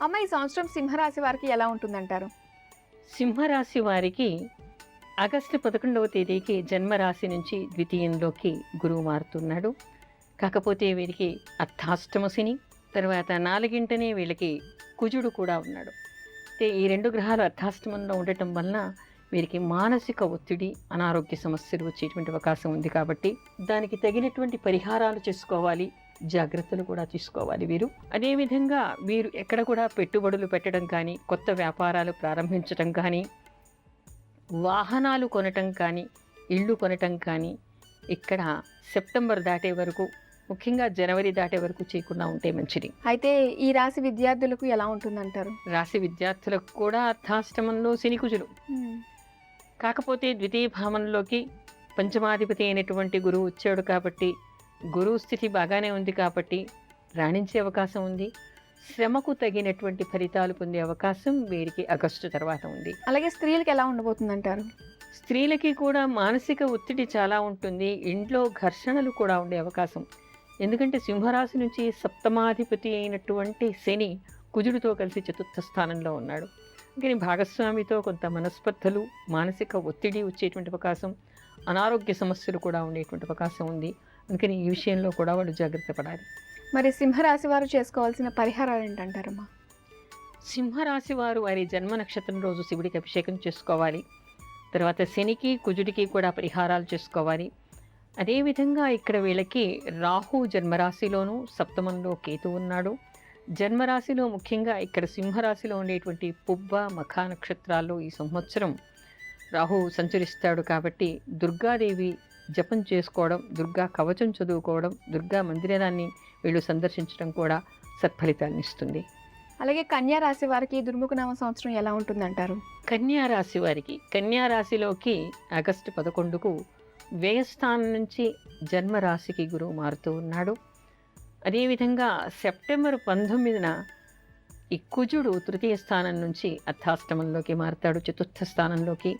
అమ్మ, ఈ సంవత్సరం సింహరాశి వారికి ఎలా ఉంటుందంటారు? సింహరాశి వారికి ఆగస్టు 11వ తేదీకి జన్మరాశి నుంచి ద్వితీయంలోకి గురువు మారుతున్నాడు. కాకపోతే వీరికి అర్ధాష్టమ శని, తర్వాత నాలుగింటనే వీళ్ళకి కుజుడు కూడా ఉన్నాడు. అయితే ఈ రెండు గ్రహాలు అర్ధాష్టమంలో ఉండటం వలన వీరికి మానసిక ఒత్తిడి, అనారోగ్య సమస్యలు వచ్చేటువంటి అవకాశం ఉంది. కాబట్టి దానికి తగినటువంటి పరిహారాలు చేసుకోవాలి, జాగ్రత్తలు కూడా తీసుకోవాలి వీరు. అదేవిధంగా వీరు ఎక్కడ కూడా పెట్టుబడులు పెట్టడం కానీ, కొత్త వ్యాపారాలు ప్రారంభించడం కానీ, వాహనాలు కొనటం కానీ, ఇళ్ళు కొనటం కానీ ఇక్కడ సెప్టెంబర్ దాటే వరకు, ముఖ్యంగా జనవరి దాటే వరకు చేయకుండా ఉంటే మంచిది. అయితే ఈ రాశి విద్యార్థులకు ఎలా ఉంటుందంటారు? రాశి విద్యార్థులకు కూడా అర్ధాష్టమంలో శని కుజులు, కాకపోతే ద్వితీయ భావంలోకి పంచమాధిపతి అయినటువంటి గురువు వచ్చాడు. కాబట్టి గురువు స్థితి బాగానే ఉంది, కాబట్టి రాణించే అవకాశం ఉంది. శ్రమకు తగినటువంటి ఫలితాలు పొందే అవకాశం వీరికి ఆగస్టు తర్వాత ఉంది. అలాగే స్త్రీలకు ఎలా ఉండబోతుందంటారు? స్త్రీలకి కూడా మానసిక ఒత్తిడి చాలా ఉంటుంది. ఇంట్లో ఘర్షణలు కూడా ఉండే అవకాశం. ఎందుకంటే సింహరాశి నుంచి సప్తమాధిపతి అయినటువంటి శని కుజుడితో కలిసి చతుర్థ స్థానంలో ఉన్నాడు. అందుకని భాగస్వామితో కొంత మనస్పర్ధలు, మానసిక ఒత్తిడి వచ్చేటువంటి అవకాశం, అనారోగ్య సమస్యలు కూడా ఉండేటువంటి అవకాశం ఉంది. అందుకని ఈ విషయంలో కూడా వాళ్ళు జాగ్రత్త పడాలి. మరి సింహరాశి వారు చేసుకోవాల్సిన పరిహారాలు ఏంటంటారమ్మా? సింహరాశి వారు వారి జన్మ నక్షత్రం రోజు శివుడికి అభిషేకం చేసుకోవాలి. తర్వాత శనికి కుజుడికి కూడా పరిహారాలు చేసుకోవాలి. అదేవిధంగా ఇక్కడ వీళ్ళకి రాహు జన్మరాశిలోనూ, సప్తమంలో కేతు ఉన్నాడు. జన్మరాశిలో ముఖ్యంగా ఇక్కడ సింహరాశిలో ఉండేటువంటి పుబ్బ, మఖ నక్షత్రాల్లో ఈ సంవత్సరం రాహు సంచరిస్తాడు. కాబట్టి దుర్గాదేవి జపం చేసుకోవడం, దుర్గా కవచం చదువుకోవడం, దుర్గా మందిరాన్ని వీళ్ళు సందర్శించడం కూడా సత్ఫలితాన్ని ఇస్తుంది. అలాగే కన్యా రాశి వారికి దుర్ముఖనామ సంవత్సరం ఎలా ఉంటుందంటారు? కన్యా రాశి వారికి, కన్యా రాశిలోకి ఆగస్టు 11కు వ్యయస్థానం నుంచి జన్మరాశికి గురువు మారుతూ ఉన్నాడు. అదేవిధంగా సెప్టెంబర్ 19న ఈ కుజుడు తృతీయ స్థానం నుంచి అర్ధాష్టమంలోకి మారుతాడు, చతుర్థ స్థానంలోకి.